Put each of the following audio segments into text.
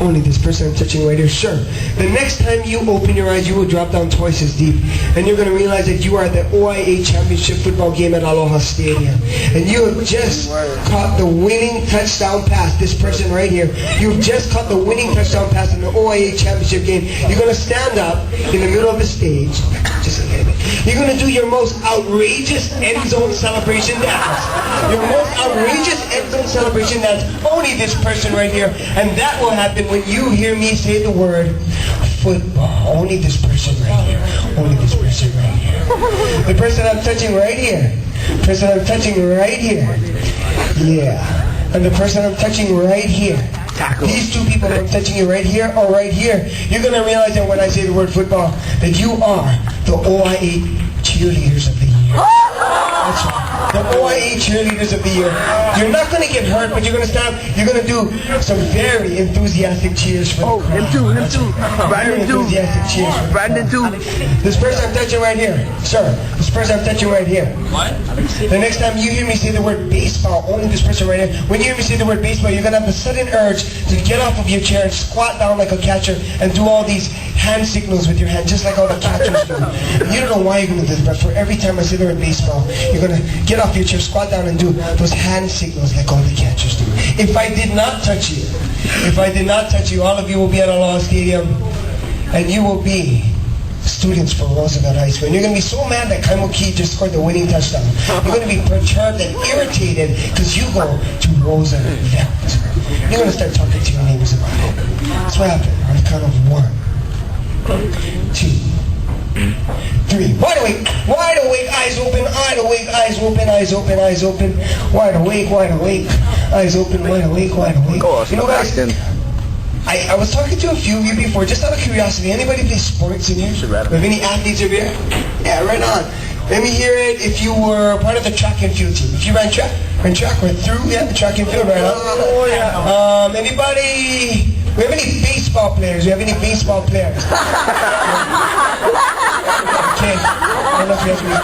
Only this person I'm touching right here. Sure. The next time you open your eyes, you will drop down twice as deep. And you're going to realize that you are at the OIA Championship football game at Aloha Stadium. And you have just caught the winning touchdown pass. This person right here. You've just caught the winning touchdown pass in the OIA Championship game. You're going to stand up in the middle of the stage. Just a little bit. You're going to do your most outrageous end zone celebration dance. Your most outrageous end zone celebration dance. Only this person right here. And that will happen when you hear me say the word football. Only this person right here. Only this person right here. The person I'm touching right here. The person I'm touching right here. Yeah. And the person I'm touching right here. These two people I'm touching you right here or right here. You're going to realize that when I say the word football, that you are the OIA cheerleaders of the year. That's right. The OIA cheerleaders of the year. You're not going to get hurt, but you're going to stand up. You're going to do some very enthusiastic cheers for the crowd. Him too. Brandon too. Enthusiastic cheers for the Brandon too. This person I'm touching right here. Sir, this person I'm touching right here. What? The next time you hear me say the word baseball, only this person right here. When you hear me say the word baseball, you're going to have the sudden urge to get off of your chair and squat down like a catcher and do all these hand signals with your hand, just like all the catchers do. And you don't know why you're going to do this, but for every time I say the word baseball, you're going to get off your chair, squat down, and do those hand signals like all the catchers do. If I did not touch you, all of you will be at Aloha Stadium, and you will be students for Roosevelt High School. And you're going to be so mad that Kaimuki just scored the winning touchdown. You're going to be perturbed and irritated because you go to Roosevelt. You're going to start talking to your neighbors about it. That's what happened on the count of 1, 2, 3. Wide awake, eyes open, wide awake, eyes open, eyes open, eyes open, wide awake, eyes open, wide awake, wide awake. You know, guys, I was talking to a few of you before, just out of curiosity. Anybody play sports in here? We have any athletes over here? Yeah, right on. Let me hear it if you were part of the track and field team. If you ran track, we're through, yeah, the track and field, right on. Oh, yeah. Anybody, we have any baseball players? We have any baseball players? Okay, I don't know if you have any.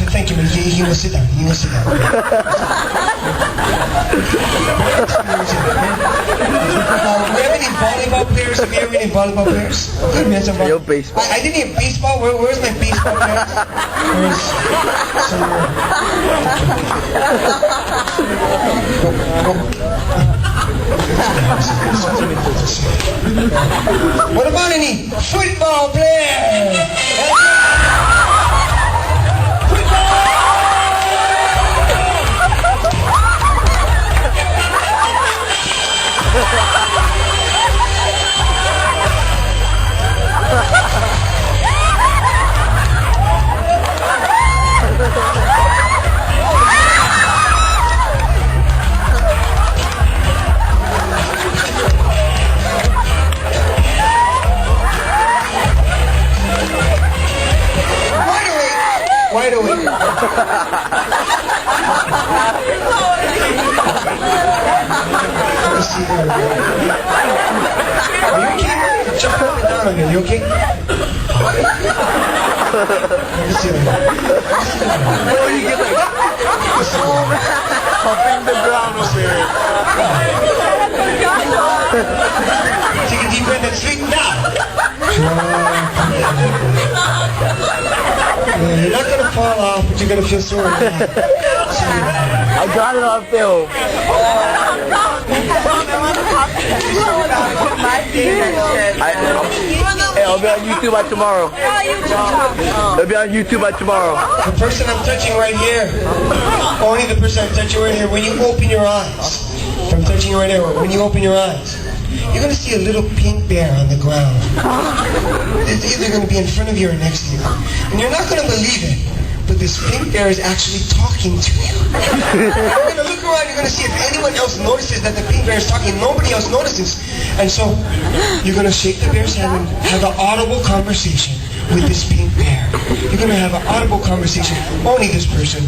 Thank you, man. He will sit down. We have any volleyball players? Have you ever any volleyball players? Good, man. Yo, baseball. I didn't hear baseball. Where's my baseball players? Where's somewhere? What about any football players? Wide awake. Are you okay? Jump up and down again. You okay? Oh, you get like pumping the ground up there. Take a deep breath and sleep now. You're not going to fall off, but you're going to feel sore. I got it on film. I'll be on YouTube by tomorrow. It'll be on YouTube by tomorrow. The person I'm touching right here, only the person I'm touching right here, when you open your eyes, I'm touching you right here, when you open your eyes, you're going to see a little pink bear on the ground. It's either going to be in front of you or next to you. And you're not going to believe it, but this pink bear is actually talking to you. You're going to look around, you're going to see if anyone else notices that the pink bear is talking. Nobody else notices. And so you're going to shake the bear's hand and have an audible conversation with this pink bear. You're going to have an audible conversation, only this person,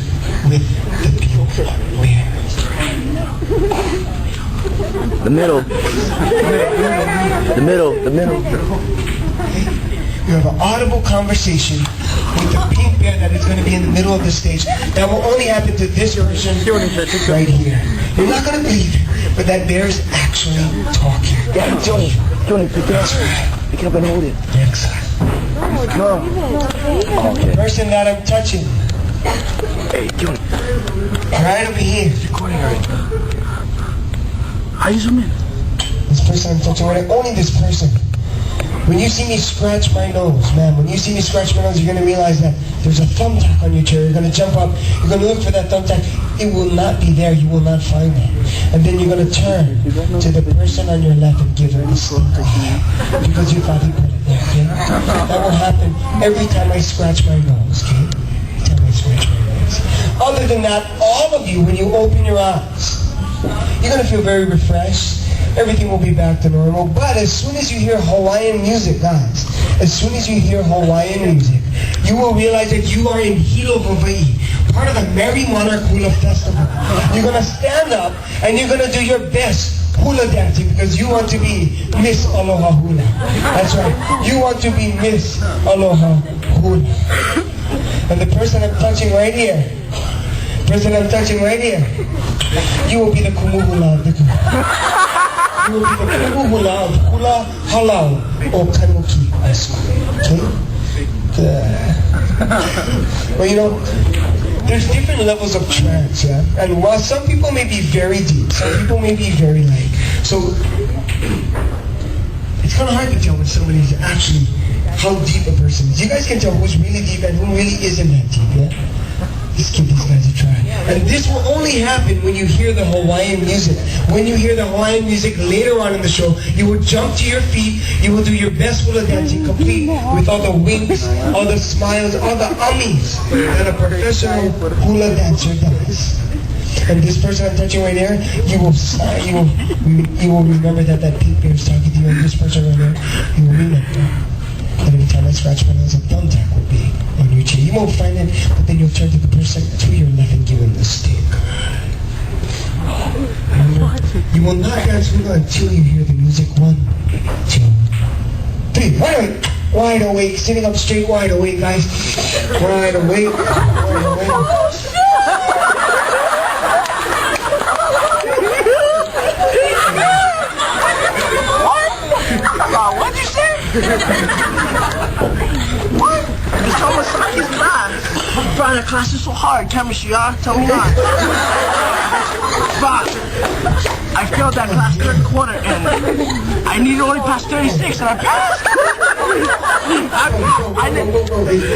with the pink bear. The middle. The middle. You have an audible conversation with the pink bear that is going to be in the middle of the stage. That will only happen to this person right here. You're not going to believe it, but that bear is actually talking. Yeah, Johnny, pick it up. Pick it up and hold it. Next side. No. The person that I'm touching. Hey, Johnny. Right over here. Recording already. How you zoom in? This person I'm touching, right? Only this person. When you see me scratch my nose, man, when you see me scratch my nose, you're going to realize that there's a thumbtack on your chair. You're going to jump up. You're going to look for that thumbtack. It will not be there. You will not find it. And then you're going to turn to the person on your left and give her the stick because you thought he put it there, okay? That will happen every time I scratch my nose, okay? Every time I scratch my nose. Other than that, all of you, when you open your eyes, you're going to feel very refreshed. Everything will be back to normal. But as soon as you hear Hawaiian music, guys, as soon as you hear Hawaiian music, you will realize that you are in Hilo, Hawaii, part of the Merry Monarch Hula Festival. You're going to stand up and you're going to do your best hula dancing because you want to be Miss Aloha Hula. That's right. You want to be Miss Aloha Hula. And the person I'm touching right here, you will be the kumuhula of the group. You will be the kumuhula of hula halau or Kaimuki high school. Okay? Well, you know, there's different levels of trance, yeah? And while some people may be very deep, some people may be very light. So, it's kind of hard to tell when somebody's actually, how deep a person is. You guys can tell who's really deep and who really isn't that deep, yeah? Just give these guys a try. And this will only happen when you hear the Hawaiian music. When you hear the Hawaiian music later on in the show, you will jump to your feet, you will do your best hula dancing, complete with all the winks, all the smiles, all the ummies that a professional hula dancer does. And this person I'm touching right there, you will remember that pink bear is talking to you, and this person right there, you will remember that every time I scratch my nose, a thumbtack will be on your chin. You won't find it, but then you'll turn to the person to your left and give him the stick. Remember, you will not dance hula until you hear the music. 1, 2, 3. Wide awake, sitting up straight, wide awake, guys. Wide awake, wide awake. What'd you say? What? It's almost like his class. Brian, the class is so hard. Chemistry, tell me not. But I failed that class third quarter and I needed only pass 36 and I passed.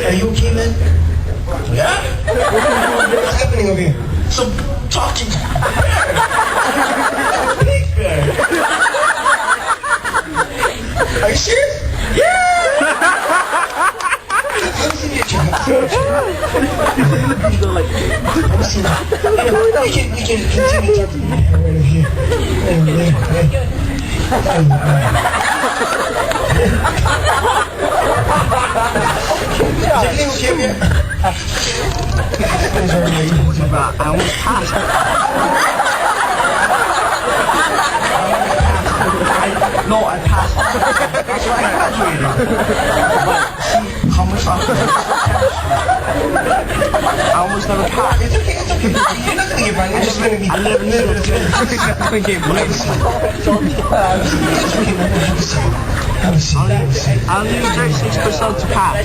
Are you okay, man? Yeah? What's happening over here? Some talking. Are you serious? Yeah! Let me see your job. Let me see that. We can continue talking right over here. Right over there. Is everything okay over here? I almost passed. No, I passed. That's why I graduated. But see how much I almost never passed. It's okay, it's okay. You're not gonna get by. You're just gonna be. I live in the Have a seat. I'll leave 36% to pass.